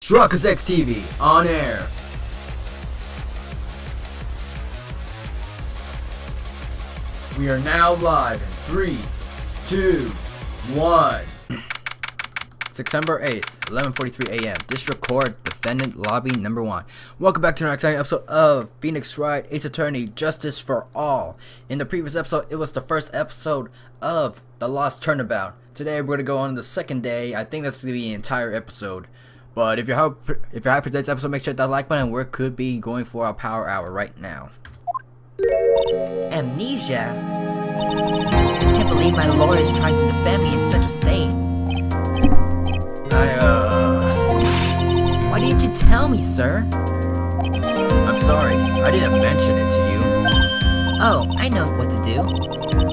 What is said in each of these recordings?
Truckers X TV on air. We are now live in 3, 2, 1. September 8th, 11:43 a.m. District Court, Defendant Lobby Number 1. Welcome back to another exciting episode of Phoenix Wright, Ace Attorney, Justice for All. In the previous episode, it was the first episode of The Lost Turnabout. Today, we're going to go on the second day. I think that's going to be the entire episode. But if you're happy for today's episode, make sure to hit that like button. We could be going for our power hour right now. Amnesia? I can't believe my lawyer is trying to defend me in such a state. Why didn't you tell me, sir? I'm sorry, I didn't mention it to you. Oh, I know what to do.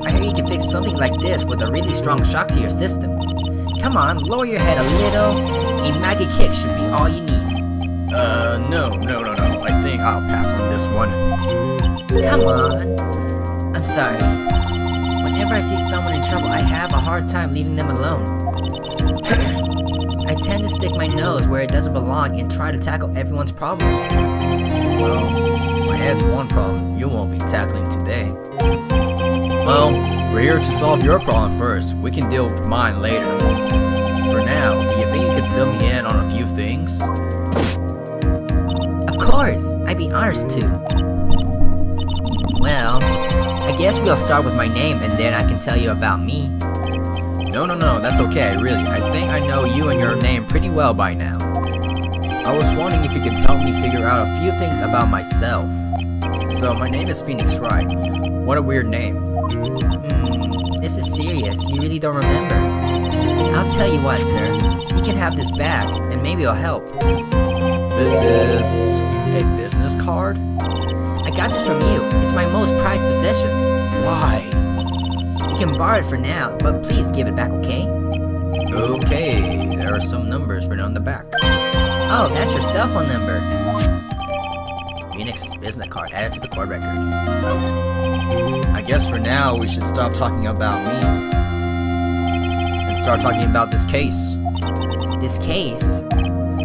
I hear you can fix something like this with a really strong shock to your system. Come on, lower your head a little. A Maggie kick should be all you need. No. I think I'll pass on this one. Come on. I'm sorry. Whenever I see someone in trouble, I have a hard time leaving them alone. I tend to stick my nose where it doesn't belong and try to tackle everyone's problems. Well, my head's one problem you won't be tackling today. Well, we're here to solve your problem first. We can deal with mine later. For now, do you think you could fill me in on a few things? Of course, I'd be honored to. Well, I guess we'll start with my name and then I can tell you about me. No, that's okay, really. I think I know you and your name pretty well by now. I was wondering if you could help me figure out a few things about myself. So, my name is Phoenix Wright. What a weird name. This is serious. You really don't remember. I'll tell you what, sir. You can have this back, and maybe it'll help. This is a business card? I got this from you. It's my most prized possession. Why? You can borrow it for now, but please give it back, okay? Okay, there are some numbers written on the back. Oh, that's your cell phone number. Phoenix's business card added to the court record. I guess for now we should stop talking about me and start talking about this case. This case?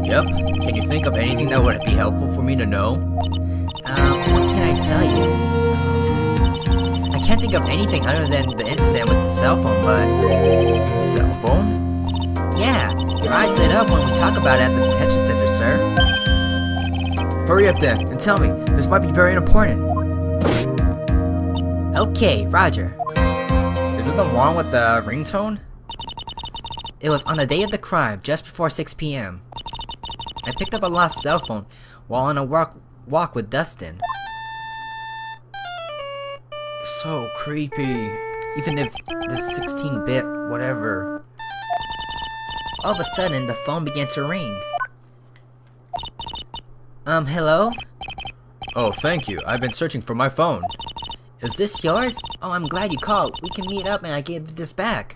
Yep. Can you think of anything that would be helpful for me to know? What can I tell you? I can't think of anything other than the incident with the cell phone, but... Cell phone? Yeah, your eyes lit up when we talk about it at the detention center, sir. Hurry up then, and tell me. This might be very important. Okay, Roger. Is it the one with the ringtone? It was on the day of the crime, just before 6 p.m. I picked up a lost cell phone while on a walk with Dustin. So creepy. Even if this 16-bit whatever. All of a sudden, the phone began to ring. Hello? Oh, thank you. I've been searching for my phone. Is this yours? Oh, I'm glad you called. We can meet up and I give this back.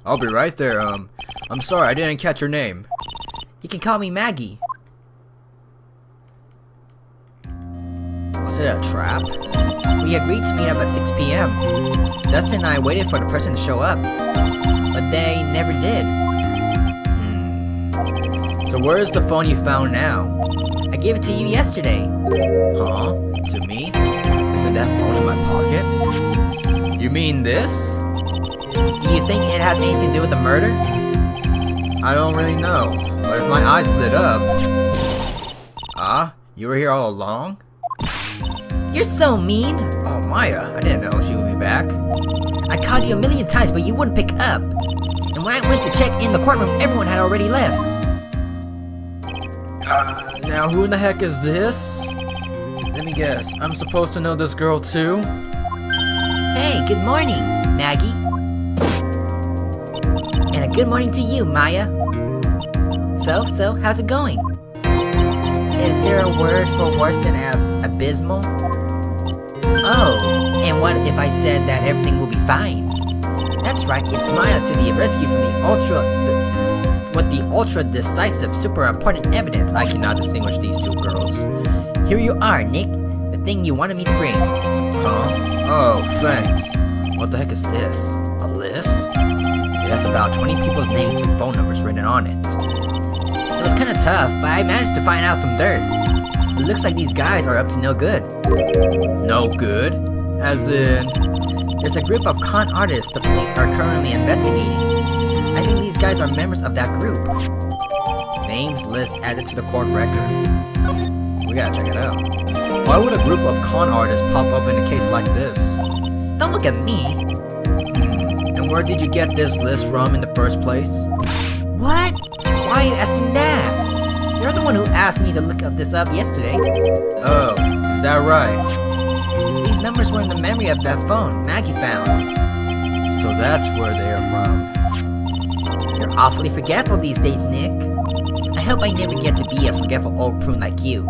I'll be right there. I'm sorry, I didn't catch your name. You can call me Maggie. Was it a trap? We agreed to meet up at 6 p.m. Dustin and I waited for the person to show up, but they never did. So where is the phone you found now? I gave it to you yesterday. Huh? To me? Isn't that phone in my pocket? You mean this? Do you think it has anything to do with the murder? I don't really know, but if my eyes lit up... Ah? You were here all along? You're so mean. Oh, Maya, I didn't know she would be back. I called you a million times, but you wouldn't pick up. And when I went to check in the courtroom, everyone had already left. Now who in the heck is this? Let me guess, I'm supposed to know this girl too? Hey, good morning, Maggie. And a good morning to you, Maya. So, how's it going? Is there a word for worse than abysmal? Oh, and what if I said that everything will be fine? That's right, it's Maya to the rescue from the ultra decisive, super important evidence. I cannot distinguish these two girls. Here you are, Nick, the thing you wanted me to bring. Huh? Oh, thanks. What the heck is this? A list? It has about 20 people's names and phone numbers written on it. It was kinda tough, but I managed to find out some dirt. It looks like these guys are up to no good. No good? As in... There's a group of con artists the police are currently investigating. I think these guys are members of that group. Names list added to the court record. We gotta check it out. Why would a group of con artists pop up in a case like this? Don't look at me. And where did you get this list from in the first place? What? Why are you asking that? You're the one who asked me to look this up yesterday. Oh, is that right? These numbers were in the memory of that phone Maggie found. So that's where they are from. You're awfully forgetful these days, Nick. I hope I never get to be a forgetful old prune like you.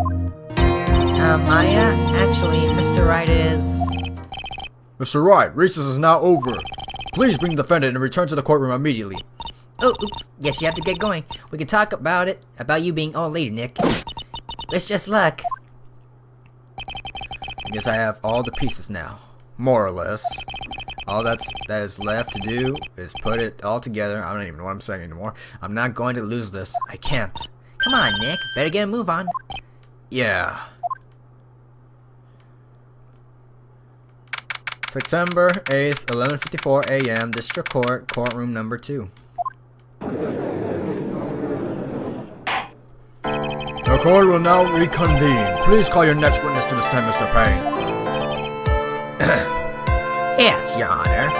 Maya, actually, Mr. Wright is... Mr. Wright, recess is now over. Please bring the defendant and return to the courtroom immediately. Oh, oops. Guess you have to get going. We can talk about you being old later, Nick. Wish just luck. I guess I have all the pieces now. More or less. All that is left to do is put it all together. I don't even know what I'm saying anymore. I'm not going to lose this. I can't. Come on, Nick. Better get a move on. Yeah. September 8th, 11:54 a.m. District Court, courtroom number 2. The court will now reconvene. Please call your next witness to the stand, Mr. Payne. Yes, Your Honor.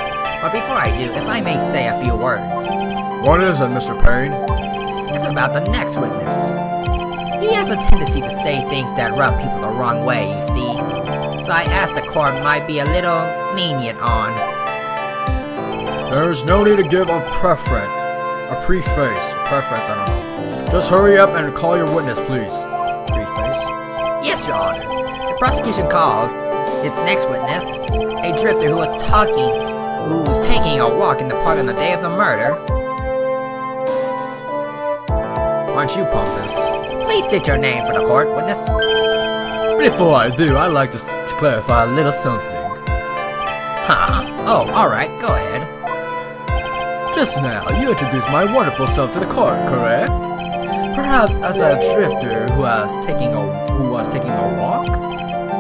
But before I do, if I may say a few words. What is it, Mr. Payne? It's about the next witness. He has a tendency to say things that rub people the wrong way, you see. So I asked the court might be a little lenient on. There is no need to give a preference, I don't know. Just hurry up and call your witness, please. Preface? Yes, Your Honor. The prosecution calls its next witness, a drifter who was taking a walk in the park on the day of the murder. Aren't you pompous? Please state your name for the court, witness. Before I do, I'd like to clarify a little something. Huh? Oh, alright, go ahead. Just now, you introduced my wonderful self to the court, correct? Perhaps as a drifter who was taking a walk?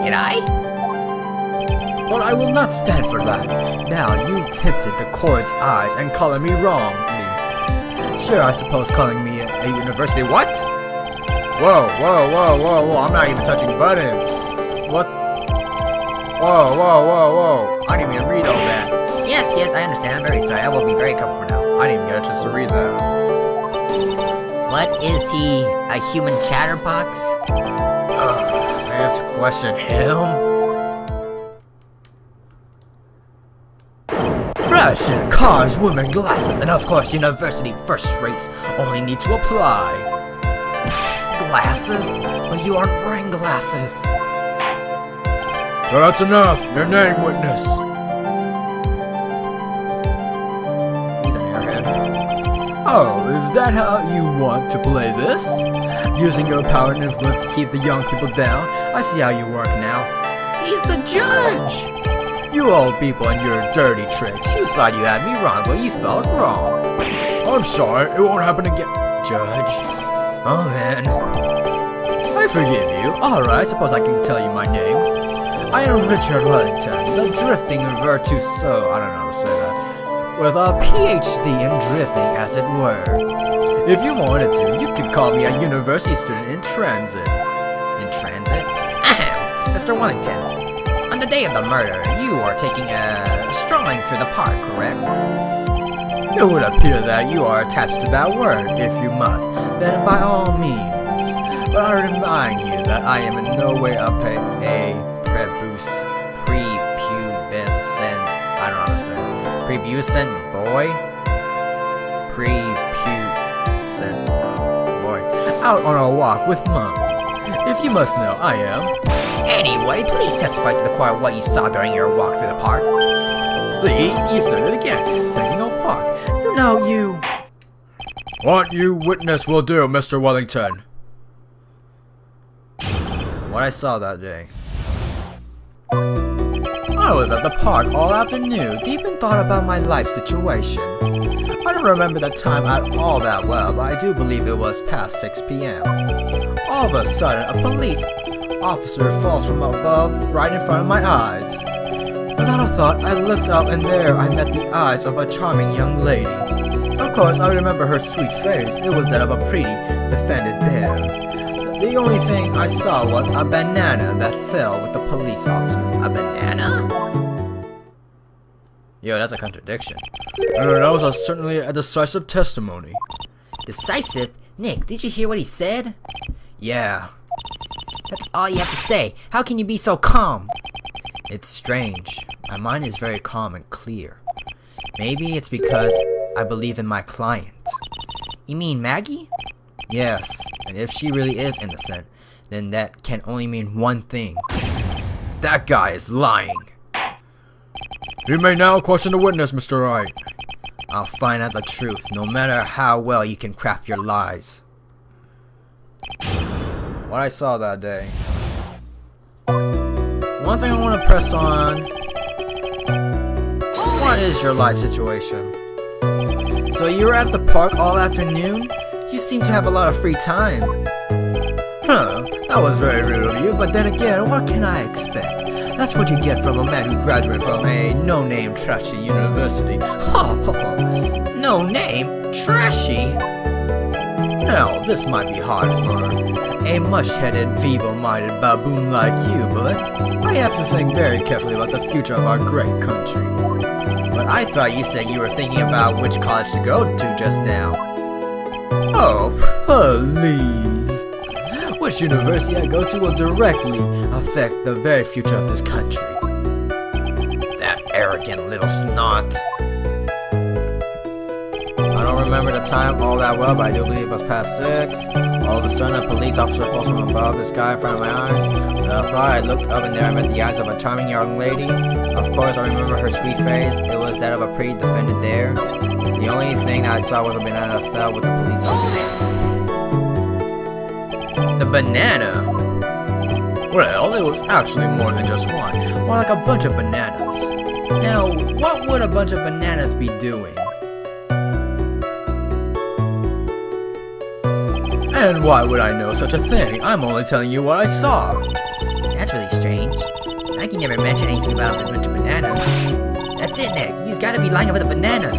Did I? But I will not stand for that. Now you tinted the court's eyes and calling me wrongly. Sure, I suppose calling me a university what? Whoa, I'm not even touching buttons. What? Whoa. I didn't even read all that. Yes, I understand. I'm very sorry. I will be very careful for now. I didn't even get a chance to read that. What is he? A human chatterbox? I have to question him. Fashion, cars, women, glasses, and of course university first rates only need to apply. Glasses? But you aren't wearing glasses. So that's enough. Your name, witness. He's an airhead. Oh, is that how you want to play this? Using your power and influence to keep the young people down? I see how you work now. He's the judge! You old people and your dirty tricks. You thought you had me wrong, but you thought wrong. I'm sorry, it won't happen again. Judge. Oh man. I forgive you. Alright, suppose I can tell you my name. I am Richard Wellington, the drifting virtuoso, I don't know how to say that, with a PhD in drifting, as it were. If you wanted to, you could call me a university student in transit. In transit? Ahem! Mr. Wellington, on the day of the murder, you are taking a strolling through the park, correct? It would appear that you are attached to that word. If you must, then by all means. But I remind you that I am in no way a prepubescent, I don't know how to say it. Prepubescent boy? Prepubescent boy. Out on a walk with Mom. If you must know, I am. Anyway, please testify to the court what you saw during your walk through the park. See, you said it again. Taking a walk. You know you. What you witness will do, Mr. Wellington. What I saw that day. I was at the park all afternoon, deep in thought about my life situation. I don't remember the time at all that well, but I do believe it was past 6 p.m. All of a sudden, a police officer falls from above right in front of my eyes. Without a thought, I looked up and there I met the eyes of a charming young lady. Of course, I remember her sweet face. It was that of a pretty, defended there. The only thing I saw was a banana that fell with the police officer. A banana? Yo, that's a contradiction. That was certainly a decisive testimony. Decisive? Nick, did you hear what he said? Yeah. That's all you have to say. How can you be so calm? It's strange. My mind is very calm and clear. Maybe it's because I believe in my client. You mean Maggie? Yes, and if she really is innocent, then that can only mean one thing. That guy is lying. You may now question the witness, Mr. Wright. I'll find out the truth, no matter how well you can craft your lies. What I saw that day. One thing I want to press on. What is your life situation? So you were at the park all afternoon? You seem to have a lot of free time. Huh, that was very rude of you, but then again, what can I expect? That's what you get from a man who graduated from a no-name trashy university. Ha ha ha. No name? Trashy? Now, this might be hard for a mush-headed, feeble-minded baboon like you, but I have to think very carefully about the future of our great country. But I thought you said you were thinking about which college to go to just now. Oh, please. Which university I go to will directly affect the very future of this country. That arrogant little snot. I don't remember the time all that well, but I do believe it was past 6. All of a sudden, a police officer falls from above the sky in front of my eyes. Without a thought, I looked up and there I met the eyes of a charming young lady. Of course, I remember her sweet face. It was that of a pretty defendant there. The only thing that I saw was a banana that fell with the police officer. The banana? Well, it was actually more than just one. More like a bunch of bananas. Now, what would a bunch of bananas be doing? And why would I know such a thing? I'm only telling you what I saw. That's really strange. Maggie never mentioned anything about a bunch of bananas. That's it, Nick. He's gotta be lying about the bananas.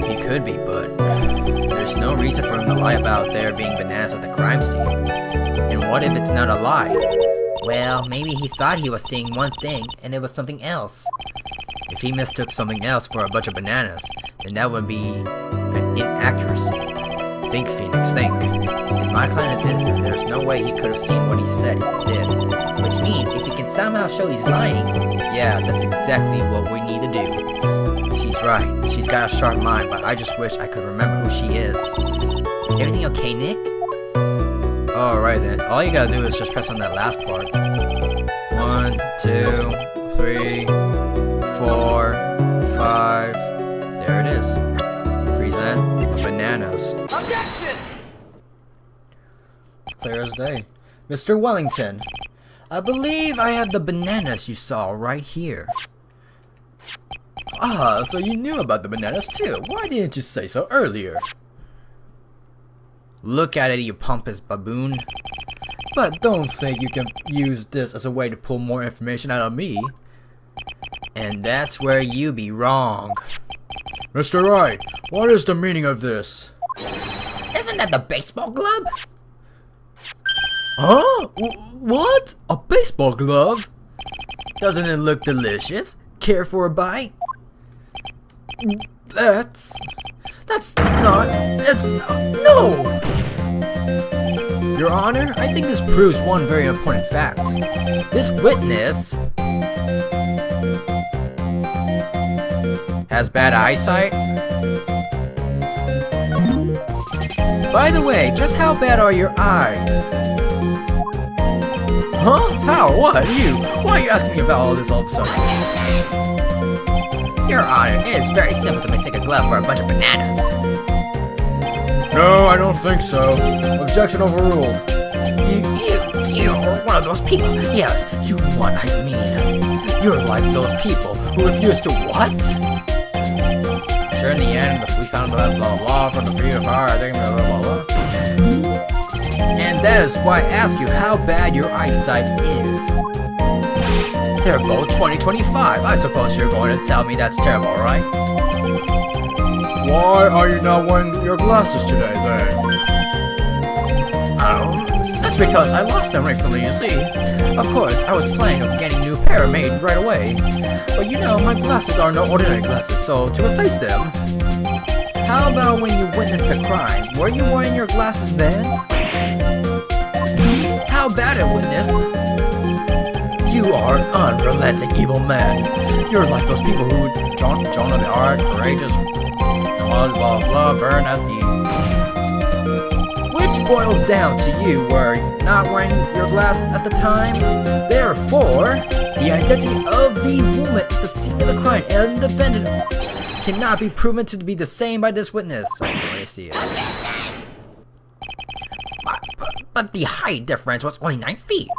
He could be, but there's no reason for him to lie about there being bananas at the crime scene. And what if it's not a lie? Well, maybe he thought he was seeing one thing, and it was something else. If he mistook something else for a bunch of bananas, then that would be an inaccuracy. Think, Phoenix, think. If my client is innocent, there's no way he could have seen what he said he did. Which means, if he can somehow show he's lying... Yeah, that's exactly what we need to do. She's right. She's got a sharp mind, but I just wish I could remember who she is. Is everything okay, Nick? Alright then. All you gotta do is just press on that last part. 1, 2, 3, 4, 5. There it is. Present bananas. Objection! Clear as day. Mr. Wellington, I believe I have the bananas you saw right here. Ah, so you knew about the bananas too. Why didn't you say so earlier? Look at it, you pompous baboon. But don't think you can use this as a way to pull more information out of me. And that's where you be wrong. Mr. Wright, what is the meaning of this? Isn't that the baseball glove? Huh? What? A baseball glove? Doesn't it look delicious? Care for a bite? That's not... No! Your Honor, I think this proves one very important fact. This witness... has bad eyesight? By the way, just how bad are your eyes? Huh? How? What? You? Why are you asking me about all this all of a sudden? Your Honor, it is very simple to mistake a glove for a bunch of bananas. No, I don't think so. Objection overruled. You're one of those people. Yes, you what I mean. You're like those people who refuse to what? Sure, in the end, we found blah blah blah from the period of fire, I think blah blah blah. And that is why I ask you how bad your eyesight is. They're both 20/25. I suppose you're going to tell me that's terrible, right? Why are you not wearing your glasses today, then? That's because I lost them recently, you see. Of course, I was planning on getting a new pair made right away. But you know, my glasses are no ordinary glasses, so to replace them... How about when you witnessed a crime? Were you wearing your glasses then? How about it, witness? You are an unrelenting evil man. You're like those people who, John of the Ark, courageous, blah blah blah, burn at the... Which boils down to you were not wearing your glasses at the time. Therefore, the identity of the woman at the scene of the crime and the defendant cannot be proven to be the same by this witness. Okay, I see it. But the height difference was only 9 feet.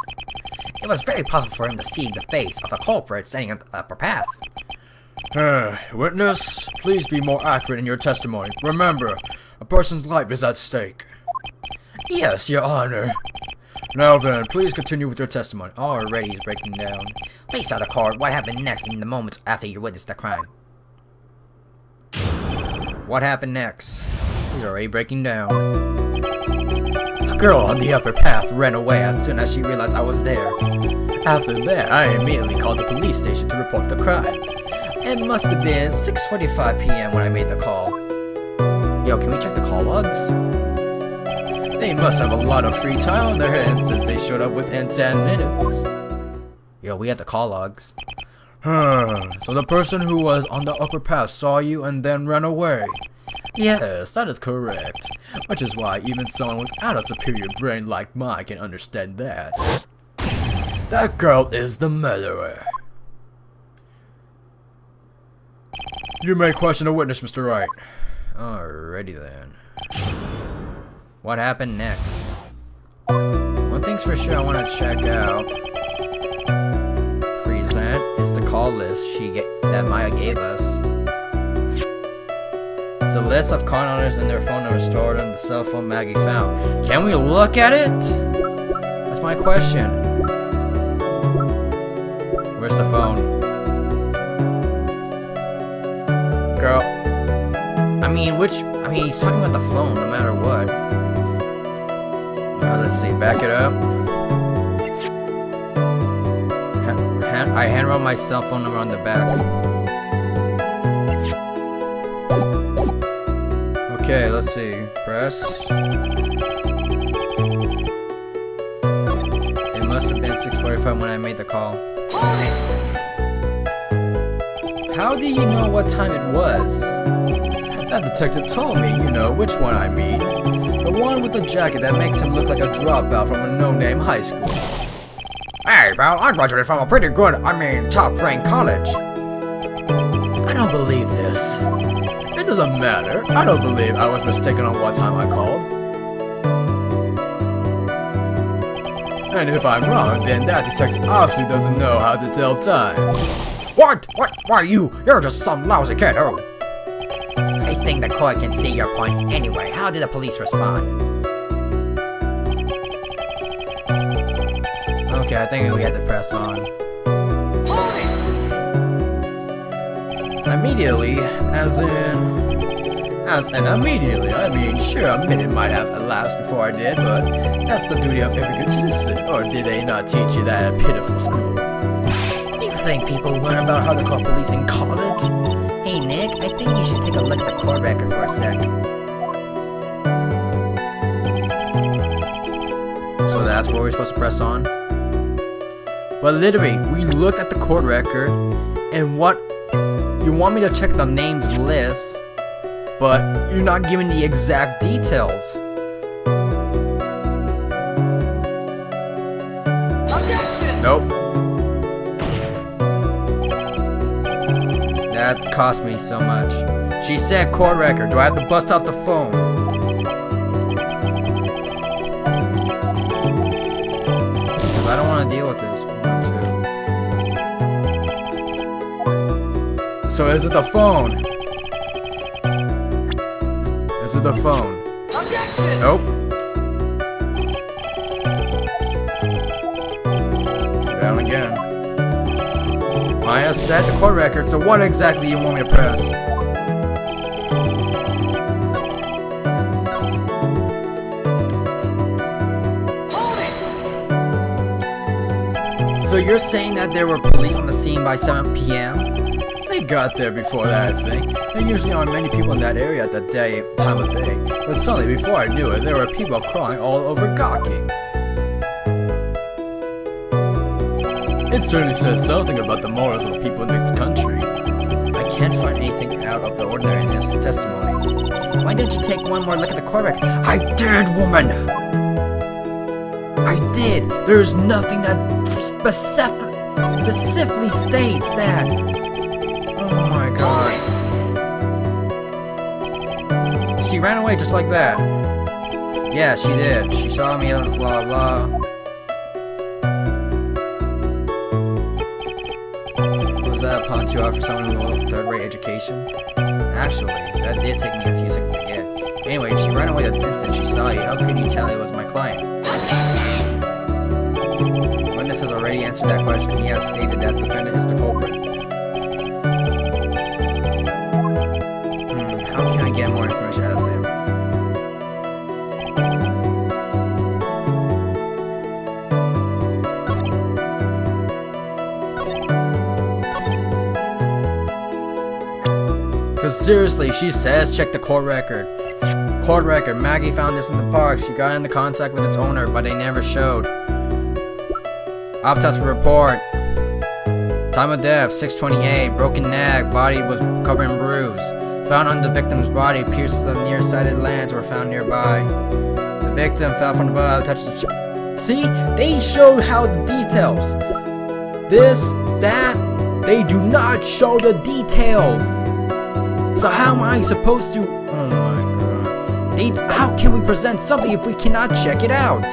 It was very possible for him to see the face of the culprit standing on the upper path. Witness, please be more accurate in your testimony. Remember, a person's life is at stake. Yes, Your Honor. Now then, please continue with your testimony. Already he's breaking down. Please tell the court what happened next in the moments after you witnessed the crime. What happened next? He's already breaking down. A girl on the upper path ran away as soon as she realized I was there. After that, I immediately called the police station to report the crime. It must have been 6:45 p.m. when I made the call. Yo, can we check the call logs? They must have a lot of free time on their hands since they showed up within 10 minutes. Yo, we have the call logs. So the person who was on the upper path saw you and then ran away? Yes, that is correct. Which is why even someone without a superior brain like mine can understand that. That girl is the murderer. You may question the witness, Mr. Wright. Alrighty then. What happened next? One thing's for sure I want to check out. Present is the call list that Maya gave us. It's a list of con owners and their phone numbers stored on the cell phone Maggie found. Can we look at it? That's my question. Where's the phone? Girl. I mean, he's talking about the phone no matter what. Let's see, back it up. I handwrote my cell phone number on the back. Okay, let's see. Press. It must have been 6:45 when I made the call. How do you know what time it was? That detective told me, you know, which one I mean. The one with the jacket that makes him look like a dropout from a no-name high school. Hey, pal, I graduated from a pretty good, top-ranked college. I don't believe this. It doesn't matter. I don't believe I was mistaken on what time I called. And if I'm wrong, then that detective obviously doesn't know how to tell time. What? Why you're just some lousy kid, oh. I think the court can see your point anyway. How did the police respond? Okay, I think we have to press on. Immediately, as in immediately, I mean, sure, a minute might have elapsed before I did, but that's the duty of every good citizen. Or did they not teach you that at a pitiful school? Do you think people learn about how to call police in college? Hey Nick, I think you should take a look at the court record for a sec. So that's what we're supposed to press on? But literally, we looked at the court record, and what you want me to check the names list, but you're not giving the exact details. Nope. That cost me so much. She said court record. Do I have to bust out the phone? Because I don't want to deal with this. 1, 2. so is it the phone? Is it the phone? Nope. Down again. I have set the court record, so what exactly do you want me to press? So you're saying that there were police on the scene by 7 p.m.? They got there before that, I think. There usually aren't many people in that area at that time of day. But suddenly, before I knew it, there were people crawling all over Gawking. It certainly says something about the morals of the people in this country. I can't find anything out of the ordinary in this testimony. Why didn't you take one more look at the court record? I did, woman! I did! There's nothing that specifically states that. Oh my god. She ran away just like that. Yeah, she did. She saw me and blah blah. Was that upon too hard for someone who had third-rate education? Actually, that did take me a few seconds to get. Anyway, if she ran away the instant she saw you, how could you tell it was my client? Witness has already answered that question. He has stated that the defendant is the culprit. How can I get more information out of him? Cause seriously, she says check the court record. Court record, Maggie found this in the park. She got into contact with its owner, but they never showed. Autopsy report. Time of death, 6:28. Broken neck, body was covered in bruise. Found on the victim's body, pierced the nearsighted lands were found nearby. The victim fell from above, touched the See? They showed how the details. This, that, they do not show the details. So how am I supposed to... Oh my god. How can we present something if we cannot check it out?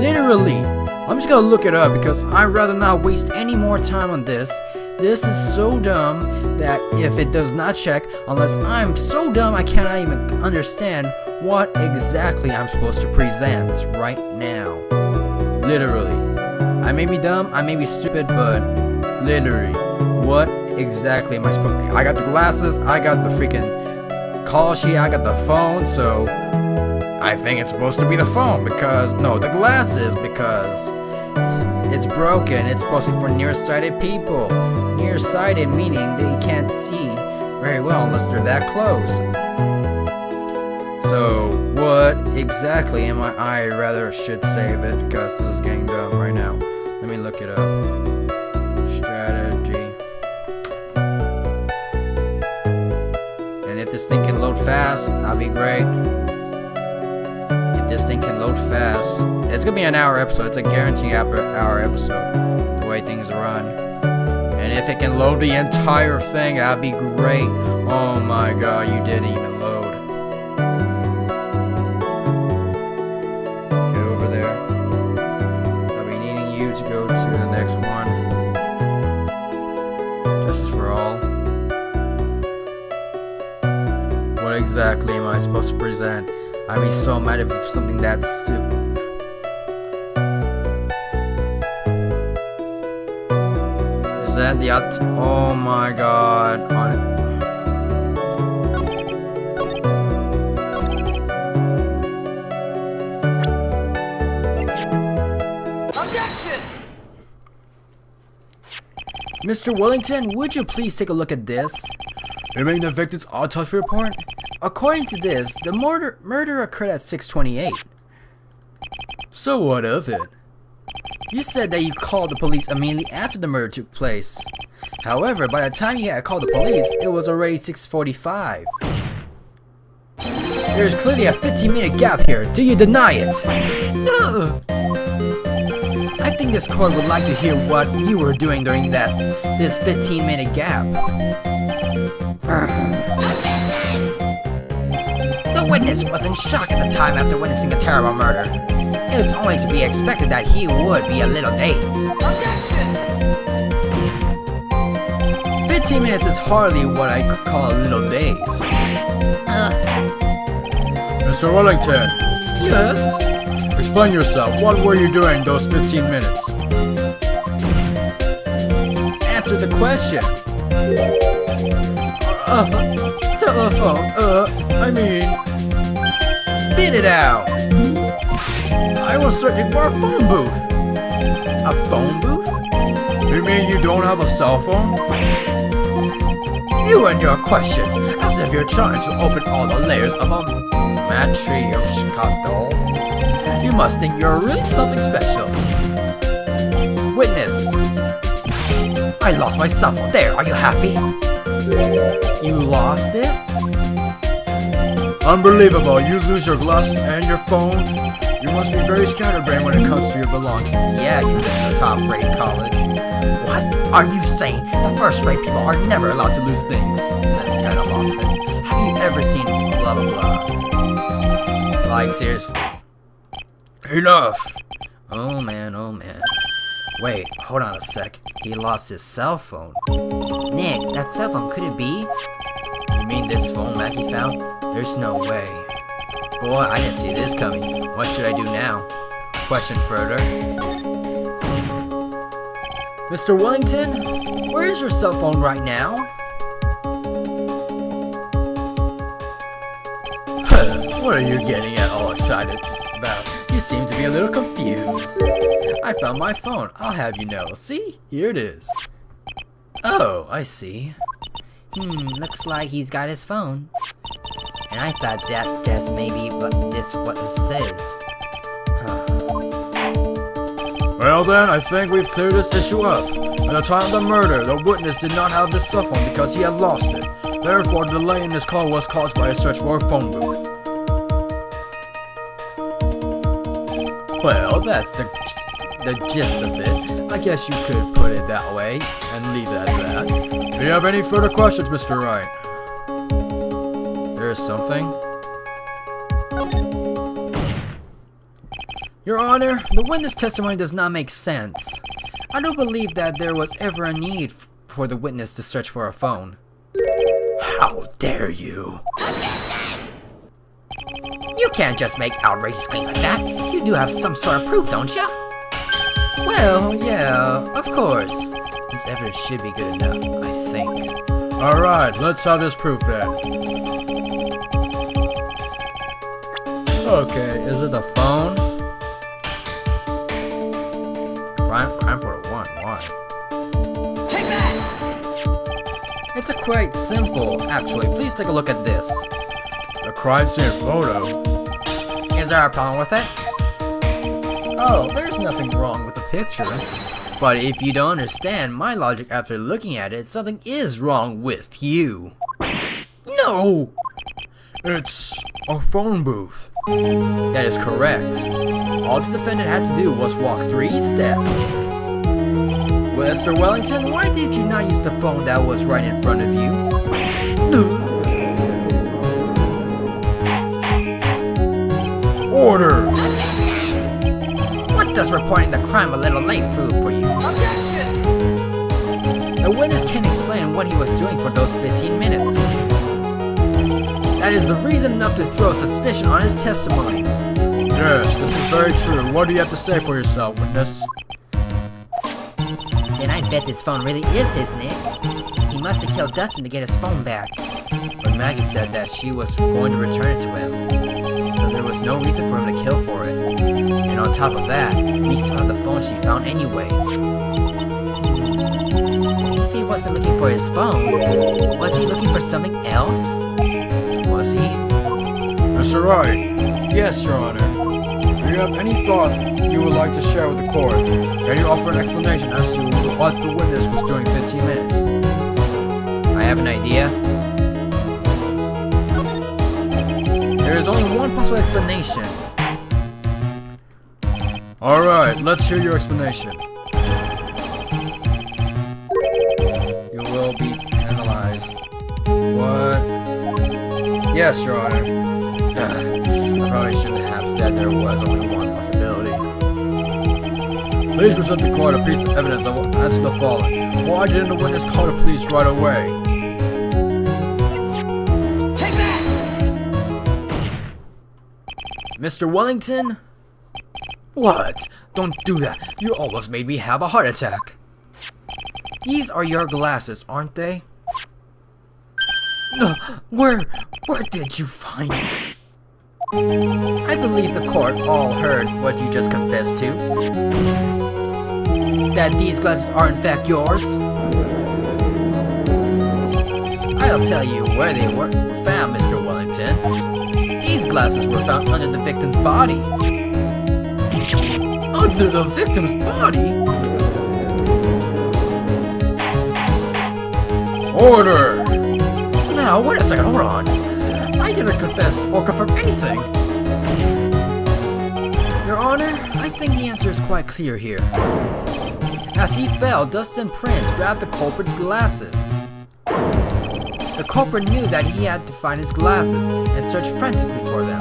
Literally. I'm just gonna look it up because I'd rather not waste any more time on this. This is so dumb that if it does not check, unless I'm so dumb I cannot even understand what exactly I'm supposed to present right now. Literally. I may be dumb, I may be stupid, but literally, what exactly am I supposed to... I got the glasses, I got the freaking call sheet, I got the phone, so I think it's supposed to be the phone because... No, the glasses because it's broken. It's supposed to be for nearsighted people. Nearsighted meaning they can't see very well unless they're that close. So what exactly am I rather should save it because this is getting dumb right now. Let me look it up. Strategy. And if this thing can load fast, that'll be great. If this thing can load fast, it's gonna be an hour episode. It's a guaranteed hour episode. The way things run. And if it can load the entire thing, that'd be great. Oh my god, you didn't even load. Get over there. I'll be needing you to go to the next one. Justice for all. What exactly am I supposed to present? I'd be so mad if something that's stupid. Is that the oh my god. Objection! Mr. Wellington, would you please take a look at this? Reading the victim's autopsy report? According to this, the murder occurred at 6:28. So what of it? You said that you called the police immediately after the murder took place. However, by the time you had called the police, it was already 6:45. There's clearly a 15-minute gap here. Do you deny it? Ugh. I think this court would like to hear what you were doing during this 15-minute gap. The witness was in shock at the time after witnessing a terrible murder. It's only to be expected that he would be a little dazed. 15 15 minutes is hardly what I could call a little days. Mr. Wellington. Yes? Explain yourself. What were you doing those 15 minutes? Answer the question. Telephone. I mean... Spit it out. I was searching for a phone booth. A phone booth? You mean you don't have a cell phone? You and your questions, as if you're trying to open all the layers of a matryoshka doll. You must think you're really something special. Witness. I lost my cell phone. There, are you happy? You lost it? Unbelievable. You lose your glasses and your phone? You must be very scatterbrained when it comes to your belongings. Yeah, you missed a top-rate college. What are you saying? The first-rate people are never allowed to lose things, says the guy that lost it. Have you ever seen blah blah blah? Like, seriously. Enough! Oh man, oh man. Wait, hold on a sec. He lost his cell phone. Nick, that cell phone, could it be? You mean this phone Mackie found? There's no way. Boy, I didn't see this coming. What should I do now? Question further. Mr. Wellington, where is your cell phone right now? What are you getting at all excited about? You seem to be a little confused. I found my phone. I'll have you know. See? Here it is. Oh, I see. Looks like he's got his phone. And I thought that just maybe what this is. Well then, I think we've cleared this issue up. At the time of the murder, the witness did not have this cell phone because he had lost it. Therefore, the delay in this call was caused by a search for a phone booth. Well, that's the gist of it. I guess you could put it that way and leave it at that. Do you have any further questions, Mr. Wright? There is something? Your Honor, the witness testimony does not make sense. I don't believe that there was ever a need for the witness to search for a phone. How dare you? You can't just make outrageous claims like that. You do have some sort of proof, don't you? Well, yeah, of course. This evidence should be good enough, I think. Alright, let's have this proof then. Okay, is it the phone? Crime Portal 1, why? Take that! It's quite simple, actually. Please take a look at this. The crime scene photo? Is there a problem with it? Oh, there's nothing wrong with the picture. But if you don't understand my logic after looking at it, something is wrong with you. No! It's a phone booth. That is correct. All the defendant had to do was walk 3 steps. Mr. Wellington, why did you not use the phone that was right in front of you? Order! What does reporting the crime a little late prove for you? The witness can't explain what he was doing for those 15 minutes. That is the reason enough to throw suspicion on his testimony. Yes, this is very true. What do you have to say for yourself, witness? Then I bet this phone really is his, Nick. He must have killed Dustin to get his phone back. But Maggie said that she was going to return it to him. So there was no reason for him to kill for it. And on top of that, he still had the phone she found anyway. If he wasn't looking for his phone, was he looking for something else? Was he? Mr. Wright. Yes, Your Honor. Do you have any thoughts you would like to share with the court? Can you offer an explanation as to what the witness was doing 15 minutes? I have an idea. There is only one possible explanation. Alright, let's hear your explanation. You will be analyzed. What? Yes, Your Honor. I probably shouldn't have said there was only one possibility. Please present the court a piece of evidence that will answer the following. Why didn't the witness call the police right away? Take that! Mr. Wellington? What? Don't do that. You almost made me have a heart attack. These are your glasses, aren't they? Where did you find them? I believe the court all heard what you just confessed to. That these glasses are in fact yours. I'll tell you where they were found, Mr. Wellington. These glasses were found under the victim's body. Under the victim's body? Order! Now, wait a second, hold on. I didn't confess or confirm anything. Your Honor, I think the answer is quite clear here. As he fell, dust and prints grabbed the culprit's glasses. The culprit knew that he had to find his glasses and searched frantically for them.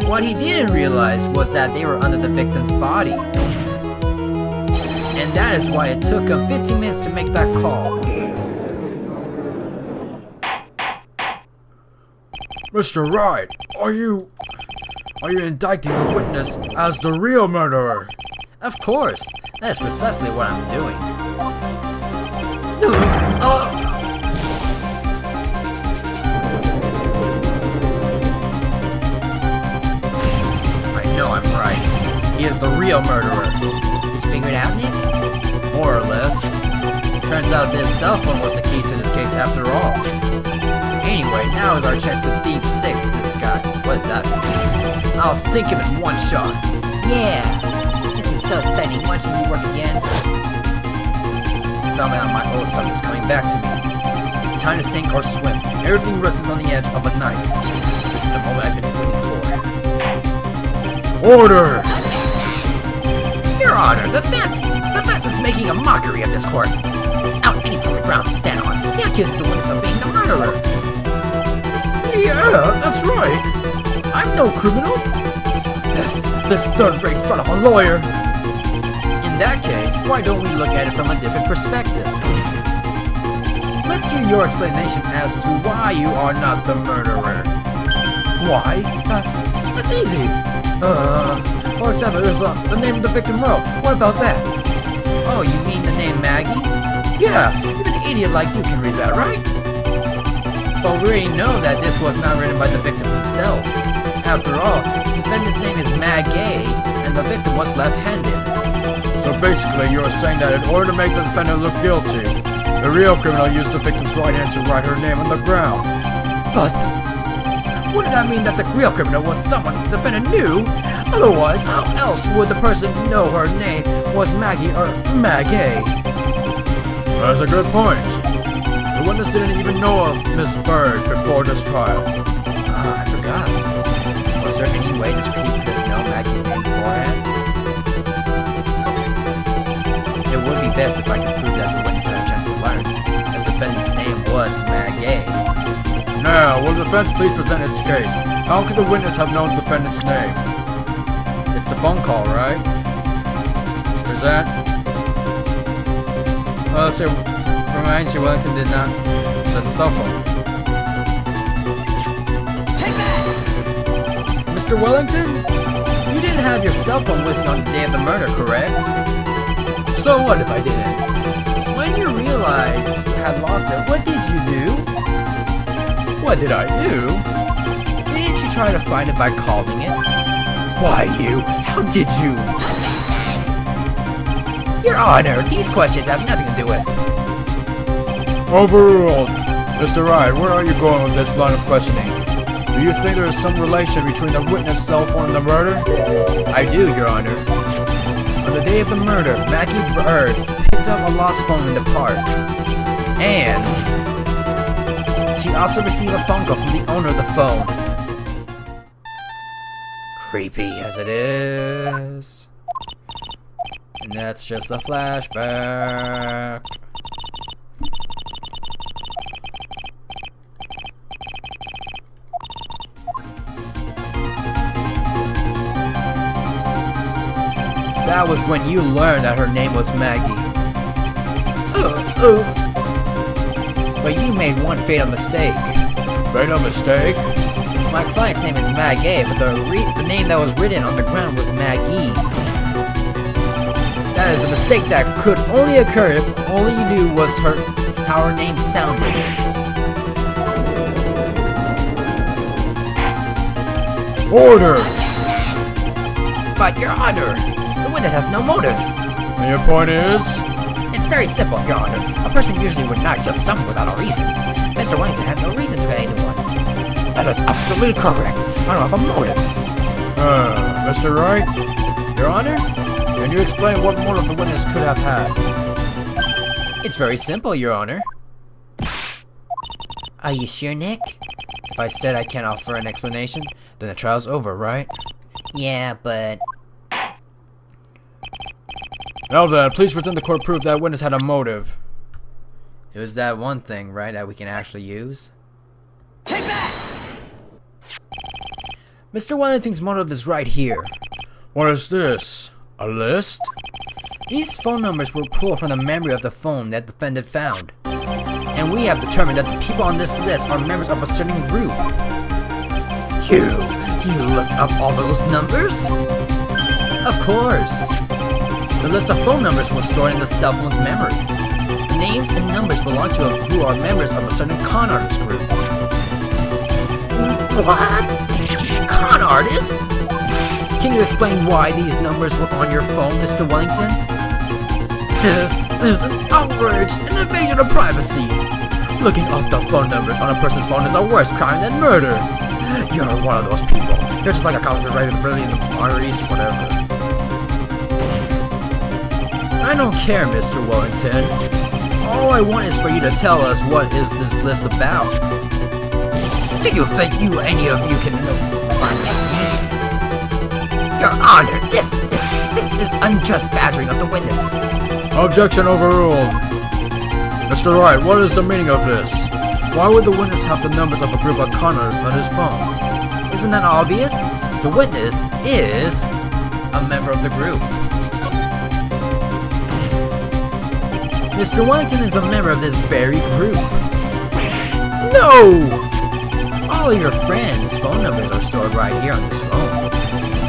What he didn't realize was that they were under the victim's body. And that is why it took him 15 minutes to make that call. Mr. Wright, are you indicting the witness as the real murderer? Of course. That is precisely what I'm doing. I know I'm right. He is the real murderer. Did you figure it out, Nick? More or less. Turns out this cell phone was the key to this case after all. Anyway, now is our chance to deep six this guy. What does that mean? I'll sink him in one shot. Yeah. This is so exciting watching you work again. Somehow my old son is coming back to me. It's time to sink or swim. Everything rests on the edge of a knife. This is the moment I've been waiting for. Order! Your Honor, the fence is making a mockery of this court. Out any solid ground to stand on. He accuses the witness of being the murderer. Yeah, that's right. I'm no criminal. This third-rate front of a lawyer. In that case, why don't we look at it from a different perspective? Let's hear your explanation as to why you are not the murderer. Why? That's easy. For example, there's the name of the victim wrote. What about that? Oh, you mean the name Maggie? Yeah, even an idiot like you can read that, right? But we already know that this was not written by the victim himself. After all, the defendant's name is Maggie, and the victim was left-handed. So basically, you're saying that in order to make the defendant look guilty, the real criminal used the victim's right hand to write her name on the ground. But wouldn't that mean that the real criminal was someone the defendant knew? Otherwise, how else would the person know her name was Maggie or Maggie? That's a good point. The witness didn't even know of Miss Bird before this trial. I forgot. Was there any way this thief could have known Maggie's name beforehand? It would be best if I could prove that the witness had a chance to learn that the defendant's name was Maggie. Now, will the defense please present its case? How could the witness have known the defendant's name? It's the phone call, right? Present. Let's say, reminds you Wellington did not set the cell phone. Take that! Mr. Wellington? You didn't have your cell phone with you on the day of the murder, correct? So what if I didn't? When you realized you had lost it, what did you do? What did I do? Didn't you try to find it by calling it? Why you? How did you? Your Honor, these questions have nothing to do with... Overruled. Mr. Wright, where are you going with this line of questioning? Do you think there is some relation between the witness' cell phone and the murder? I do, Your Honor. On the day of the murder, Maggie Bird picked up a lost phone in the park. And she also received a phone call from the owner of the phone. Creepy as it is. And that's just a flashback. That was when you learned that her name was Maggie. But you made one fatal mistake. Fatal mistake? My client's name is Maggie, but the name that was written on the ground was Maggie. That is a mistake that could only occur if all you knew was how her name sounded. Order! But, Your Honor, the witness has no motive. And your point is? It's very simple, Your Honor. A person usually would not kill someone without a reason. Mr. Wellington had no reason to kill anyone. That is absolutely correct. I don't have a motive. Mr. Wright? Your Honor? Can you explain what motive the witness could have had? It's very simple, Your Honor. Are you sure, Nick? If I said I can't offer an explanation, then the trial's over, right? Yeah, but... Now then, please pretend the court proved that witness had a motive. It was that one thing, right, that we can actually use? Take that! Mr. Wellington's motive is right here. What is this? A list? These phone numbers were pulled from the memory of the phone that the defendant found. And we have determined that the people on this list are members of a certain group. You looked up all those numbers? Of course. The list of phone numbers was stored in the cell phone's memory. The names and numbers belong to who are members of a certain con artist group. What? Con artists? Can you explain why these numbers were on your phone, Mr. Wellington? This is an outrage, an invasion of privacy. Looking up the phone numbers on a person's phone is a worse crime than murder. You're one of those people. You're just like a counselor writing the brilliant arteries, whatever. I don't care, Mr. Wellington. All I want is for you to tell us what is this list about. Do you think any of you can find me? Your Honor, this is unjust badgering of the witness. Objection overruled. Mr. Wright, what is the meaning of this? Why would the witness have the numbers of a group of con artists on his phone? Isn't that obvious? The witness is a member of the group. Mr. Wellington is a member of this very group. No! All your friends' phone numbers are stored right here on this phone.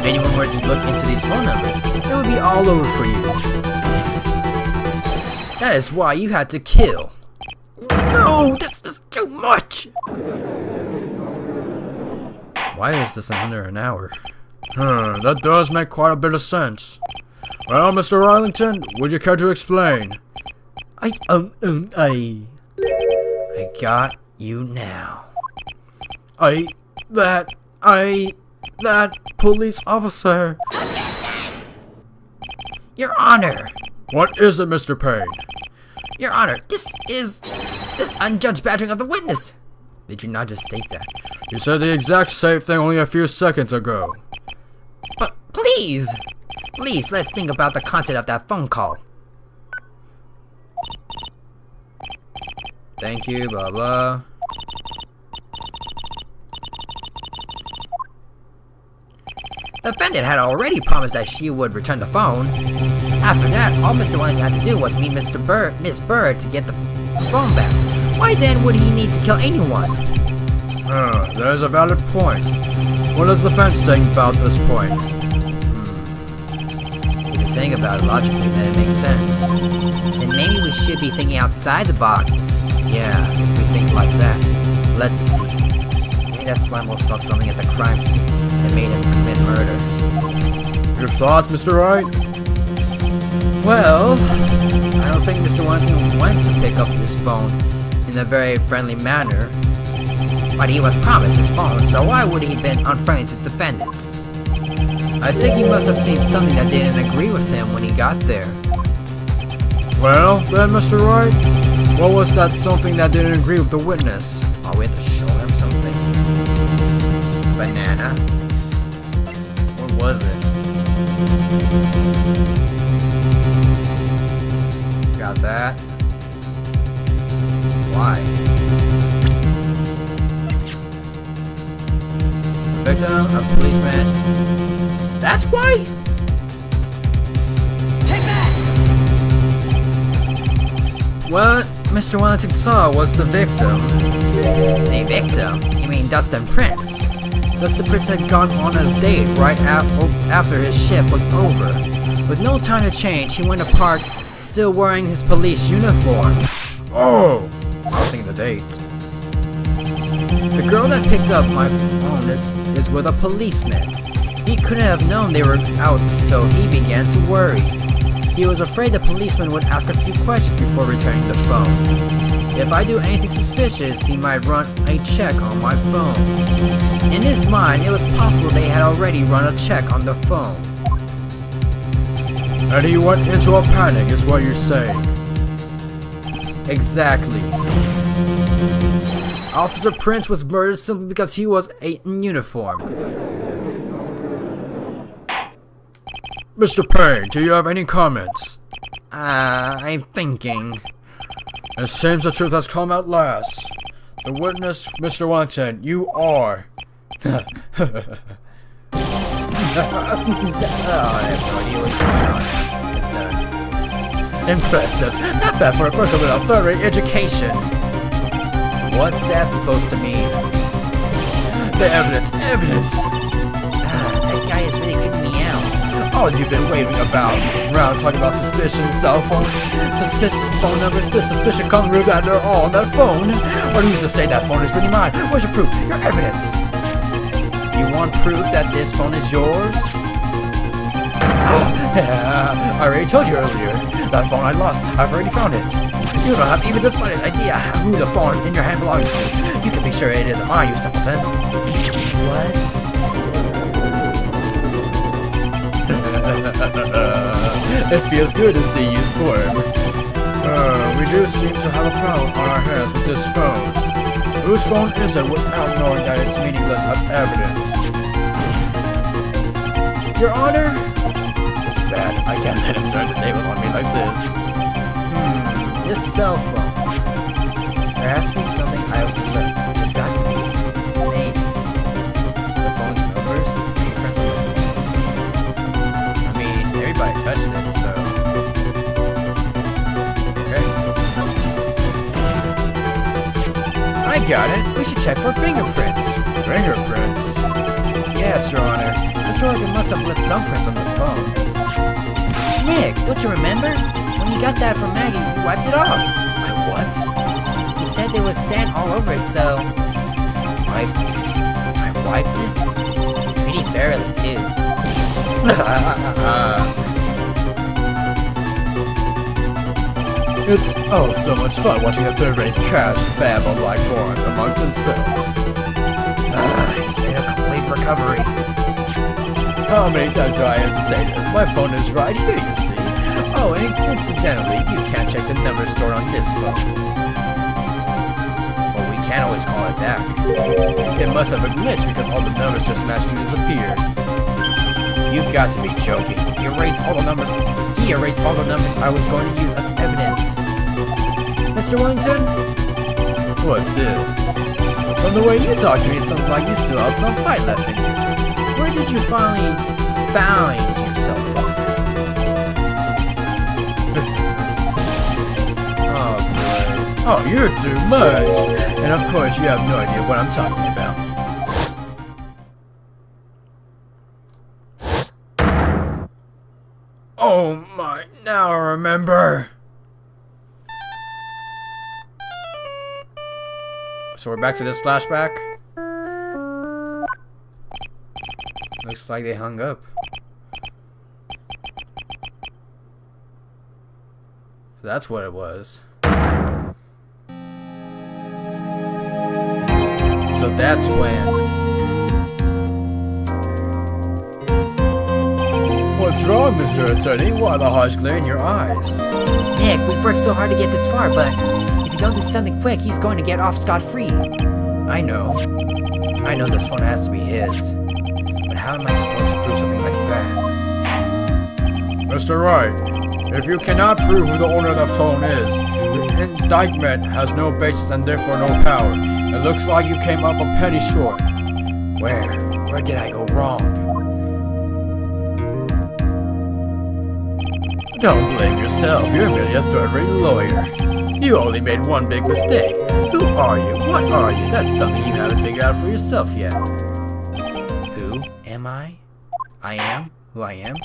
If anyone were to look into these phone numbers, it would be all over for you. That is why you had to kill. No, this is too much. Why is this under an hour? That does make quite a bit of sense. Well, Mr. Wellington, would you care to explain? I got you now. That police officer. Your Honor. What is it, Mr. Payne? Your Honor, this unjudged badgering of the witness. Did you not just state that? You said the exact same thing only a few seconds ago. But please, let's think about the content of that phone call. Thank you, blah blah. The defendant had already promised that she would return the phone. After that, all Mr. Wellington had to do was meet Miss Bird to get the phone back. Why then would he need to kill anyone? There's a valid point. What does the defense think about this point? If you think about it logically, then it makes sense. Then maybe we should be thinking outside the box. Yeah, if we think like that. Let's see. Maybe that Slimeball saw something at the crime scene that made him commit murder. Your thoughts, Mr. Wright? Well, I don't think Mr. Wellington went to pick up his phone in a very friendly manner. But he was promised his phone, so why would he have been unfriendly to the defendant? I think he must have seen something that didn't agree with him when he got there. Well, then, Mr. Wright, what was that something that didn't agree with the witness? Oh, we have to show him something. Banana? What was it? Got that? Why? Victim, a policeman. That's why? What Mr. Wellington saw was the victim. A victim? You mean Dustin Prince? Dustin Prince had gone on his date right after his shift was over. With no time to change, he went to park, still wearing his police uniform. Oh! Crossing the date. The girl that picked up my phone is with a policeman. He couldn't have known they were out, so he began to worry. He was afraid the policeman would ask a few questions before returning the phone. If I do anything suspicious, he might run a check on my phone. In his mind, it was possible they had already run a check on the phone. And he went into a panic, is what you're saying. Exactly. Officer Prince was murdered simply because he was in uniform. Mr. Payne, do you have any comments? I'm thinking. It seems the truth has come at last. The witness, Mr. Wellington, you are. Oh, I have no idea what's going on. It's done. Impressive. Not bad for a person with a thorough education. What's that supposed to mean? The evidence. That guy is really creeping me out. All you've been waving about, around talking about suspicion, cell phone, suspicious phone numbers, this suspicion comes through that they're all on that phone. Or who's to say that phone is really mine? Where's your proof? Your evidence. You want proof that this phone is yours? I already told you earlier. That phone I lost, I've already found it. You don't have even the slightest idea who the phone in your hand belongs to. You can be sure it isn't mine, you simpleton. What? It feels good to see you squirm. We do seem to have a problem on our hands with this phone. Whose phone is it without knowing that it's meaningless as evidence? Your Honor? This is bad. I can't let him turn the tables on me like this. This cell phone. There has to be something I overlooked. There's got to be. Maybe. The phone's numbers? Fingerprints on the phone. I mean, everybody touched it, so. Okay. I got it. We should check for fingerprints. Fingerprints? Yes, Your Honor. Mr. Wellington must have left some prints on the phone. Nick, don't you remember? When you got that from Maggie, you wiped it off. My what? You said there was sand all over it, so... I Wiped it? Pretty thoroughly, too. It's oh so much fun watching a third-rate cash babble like morons among themselves. He's made a complete recovery. How many times do I have to say this? My phone is right here, you see. Oh, and incidentally, you can't check the number stored on this phone. Well, we can't always call it back. It must have a glitch because all the numbers just magically disappeared. You've got to be joking. He erased all the numbers I was going to use as evidence. Mr. Wellington? What's this? From the way you talk to me, it sounds like you still have some fight left in you. Where did you finally find yourself from? Oh, boy. Oh, you're too much. And of course, you have no idea what I'm talking about. Oh my, now I remember. So we're back to this flashback. Looks like they hung up. So that's what it was. So that's when. What's wrong, Mr. Attorney? Why the harsh glare in your eyes? Nick, we've worked so hard to get this far, but if you don't do something quick, he's going to get off scot-free. I know this phone has to be his. But how am I supposed to prove something like that? Mr. Wright, if you cannot prove who the owner of the phone is, the indictment has no basis and therefore no power. It looks like you came up a penny short. Where did I go wrong? Don't blame yourself, you're merely a third-rate lawyer. You only made one big mistake. Who are you? What are you? That's something you haven't figured out for yourself yet. Who am I? I am who I am?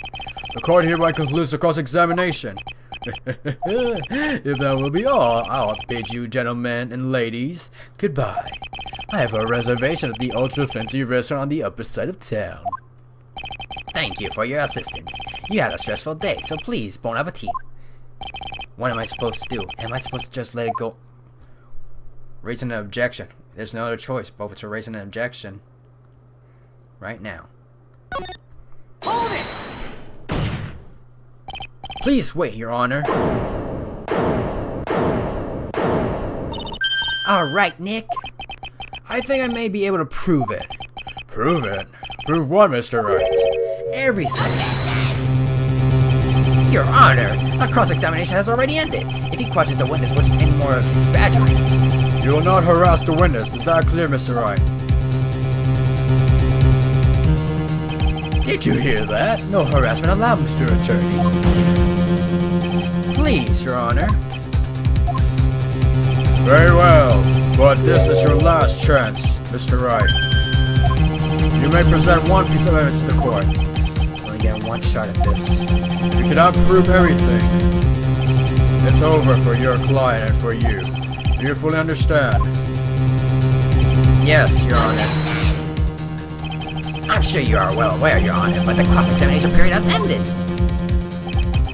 The court hereby concludes the cross-examination. If that will be all, I'll bid you gentlemen and ladies goodbye. I have a reservation at the ultra-fancy restaurant on the upper side of town. Thank you for your assistance. You had a stressful day, so please, bon appetit. What am I supposed to do? Am I supposed to just let it go? Raising an objection. There's no other choice but to raise an objection. Right now. Hold it! Please wait, Your Honor. Alright, Nick. I think I may be able to prove it. Prove it? Prove what, Mr. Wright? Everything. Your Honor, a cross-examination has already ended. If he questions the witness, what's any more of his badgering? You will not harass the witness. Is that clear, Mr. Wright? Did you hear that? No harassment allowed, Mr. Attorney. Please, Your Honor. Very well, but this is your last chance, Mr. Wright. You may present one piece of evidence to the court. Only get one shot at this. You cannot prove everything. It's over for your client and for you. Do you fully understand? Yes, Your Honor. I'm sure you are well aware, Your Honor, but the cross-examination period has ended.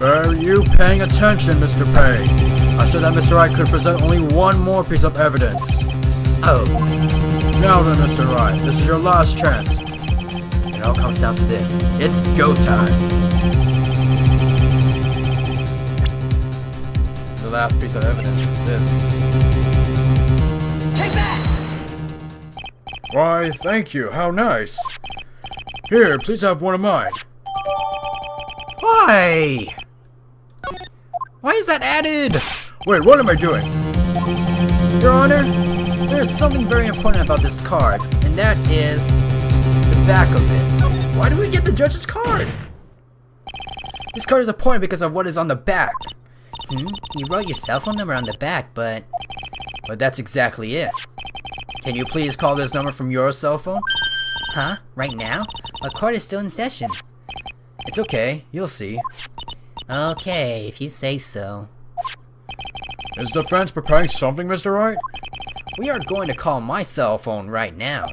Are you paying attention, Mr. Payne? I said that Mr. Wright could present only one more piece of evidence. Oh. Now then, Mr. Wright, this is your last chance. It all comes down to this. It's go time. The last piece of evidence is this. Take that! Why, thank you. How nice. Here, please have one of mine. Why? Why is that added? Wait, what am I doing? Your Honor, there is something very important about this card, and that is the back of it. Why do we get the judge's card? This card is important because of what is on the back. You wrote your cell phone number on the back, but that's exactly it. Can you please call this number from your cell phone? Huh? Right now? Our court is still in session. It's okay, you'll see. Okay, if you say so. Is the defense preparing something, Mr. Wright? We are going to call my cell phone right now.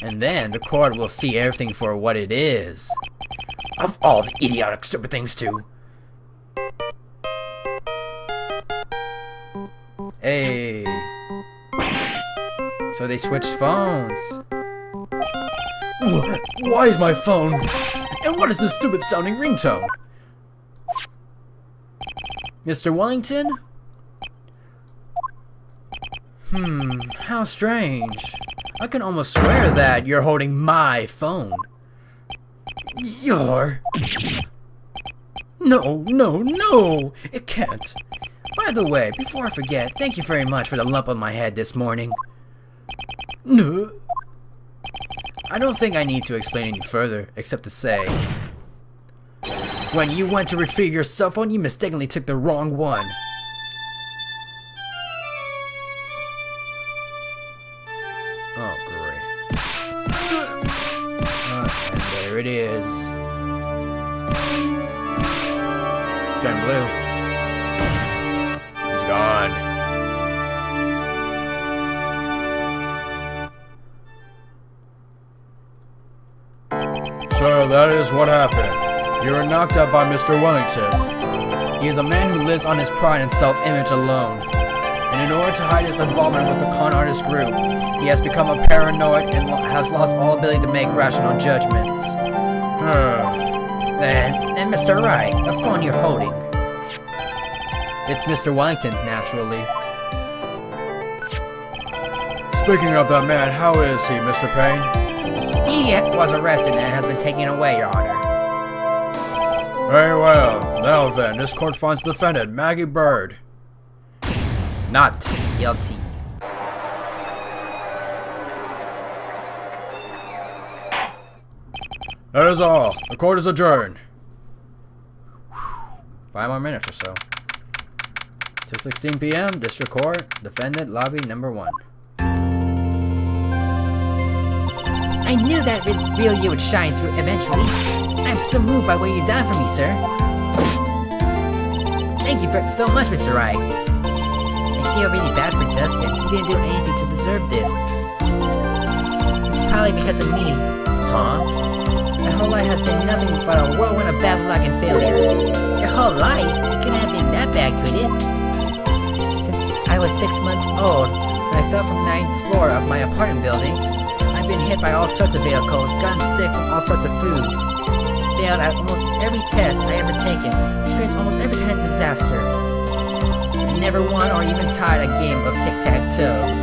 And then the court will see everything for what it is. Of all the idiotic stupid things too. Hey. So they switched phones. Why is my phone? And what is this stupid sounding ringtone? Mr. Wellington? How strange. I can almost swear that you're holding my phone. Your... No, it can't. By the way, before I forget, thank you very much for the lump on my head this morning. No. I don't think I need to explain any further, except to say... When you went to retrieve your cell phone, you mistakenly took the wrong one. Oh, great. And there it is. It's turned blue. He's gone. So that is what happened. You were knocked out by Mr. Wellington. He is a man who lives on his pride and self-image alone. And in order to hide his involvement with the con artist group, he has become a paranoid and has lost all ability to make rational judgments. Then Mr. Wright, the phone you're holding. It's Mr. Wellington's, naturally. Speaking of that man, how is he, Mr. Payne? He was arrested and has been taken away, Your Honor. Very well. Now then, this court finds the defendant, Maggie Bird, not guilty. That is all. The court is adjourned. 5 more minutes or so. 2:16 p.m. District Court, Defendant Lobby Number 1. I knew that real you would shine through eventually. I'm so moved by what you've done for me, sir. Thank you so much, Mr. Wright. I feel really bad for Dustin. He didn't do anything to deserve this. It's probably because of me. Huh? My whole life has been nothing but a whirlwind of bad luck and failures. Your whole life? It couldn't have been that bad, could it? Since I was 6 months old, when I fell from the 9th floor of my apartment building, I've been hit by all sorts of vehicles, gotten sick from all sorts of foods, failed at almost every test I ever taken, experienced almost every kind of disaster. I never won or even tied a game of tic-tac-toe.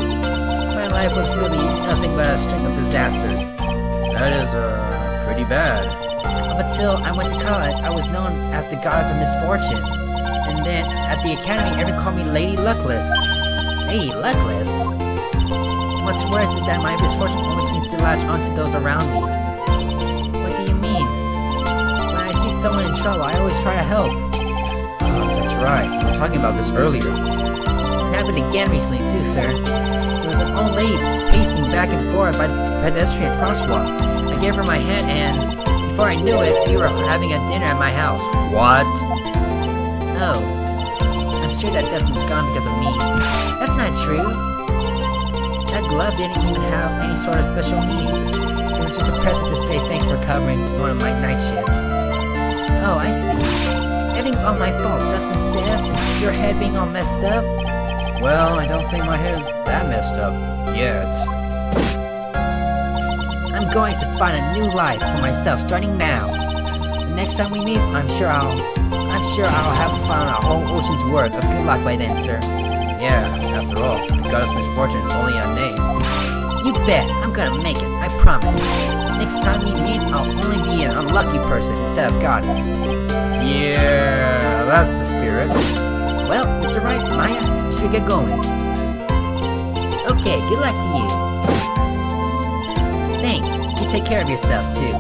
My life was really nothing but a string of disasters. That is, pretty bad. Up until I went to college, I was known as the goddess of misfortune. And then, at the academy, everyone called me Lady Luckless. Lady Luckless? What's worse is that my misfortune always seems to latch onto those around me. What do you mean? When I see someone in trouble, I always try to help. That's right. We were talking about this earlier. It happened again recently too, sir. There was an old lady pacing back and forth by the pedestrian crosswalk. I gave her my hand and, before I knew it, we were having a dinner at my house. What? Oh. I'm sure that Dustin's gone because of me. That's not true. That glove didn't even have any sort of special meaning. It was just a present to say thanks for covering one of my night shifts. Oh, I see. Everything's all my fault. Dustin's death, your head being all messed up. Well, I don't think my head is that messed up yet. I'm going to find a new life for myself starting now. The next time we meet, I'm sure I'll have found a whole ocean's worth of good luck by then, sir. Yeah, after all, the goddess misfortune is only a name. You bet. I'm gonna make it. I promise. Next time we meet, I'll only be an unlucky person instead of goddess. Yeah, that's the spirit. Well, Mr. Wright, Maya, should we get going? Okay, good luck to you. Thanks. You take care of yourselves, too.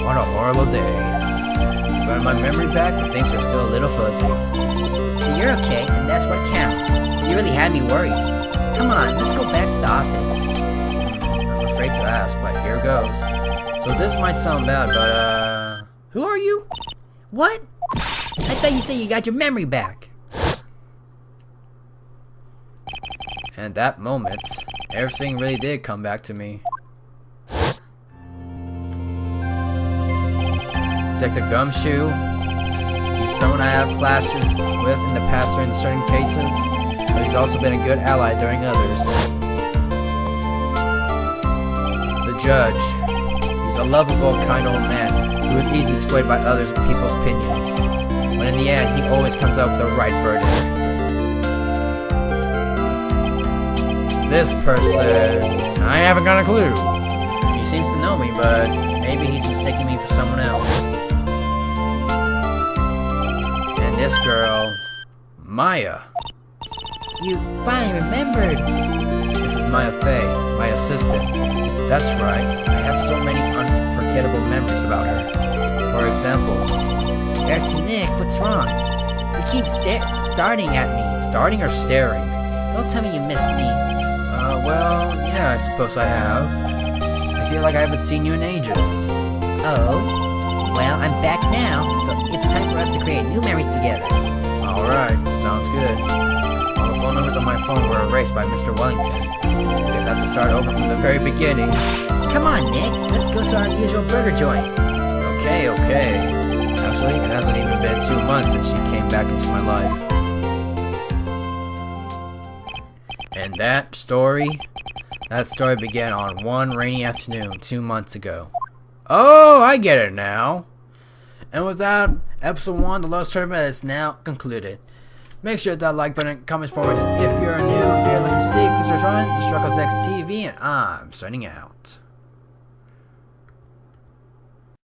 What a horrible day. Got my memory back, but things are still a little fuzzy. But you're okay, and that's what counts. You really had me worried. Come on, let's go back to the office. I'm afraid to ask, but here goes. So this might sound bad, but who are you? What? I thought you said you got your memory back. And that moment, everything really did come back to me. Detective Gumshoe, he's someone I have clashes with in the past during certain cases, but he's also been a good ally during others. The judge, he's a lovable, kind old man who is easily swayed by others' people's opinions, but in the end, he always comes up with the right verdict. This person, I haven't got a clue. He seems to know me, but maybe he's mistaking me for someone else. And this girl, Maya. You finally remembered. This is Maya Fey, my assistant. That's right, I have so many unforgettable memories about her. For example, After Nick, what's wrong? You keep starting at me. Starting or staring? Don't tell me you missed me. Well, yeah, I suppose I have. I feel like I haven't seen you in ages. Oh? Well, I'm back now, so it's time for us to create new memories together. Alright, sounds good. All the phone numbers on my phone were erased by Mr. Wellington. I guess I have to start over from the very beginning. Come on, Nick. Let's go to our usual burger joint. Okay. Actually, it hasn't even been 2 months since she came back into my life. And that story began on one rainy afternoon 2 months ago. Oh, I get it now. And with that, episode 1, The Lost Tournament, is now concluded. Make sure that like button, comments forwards if you're new, if you're looking to see, keep subscribing, Struggles X TV, and I'm signing out.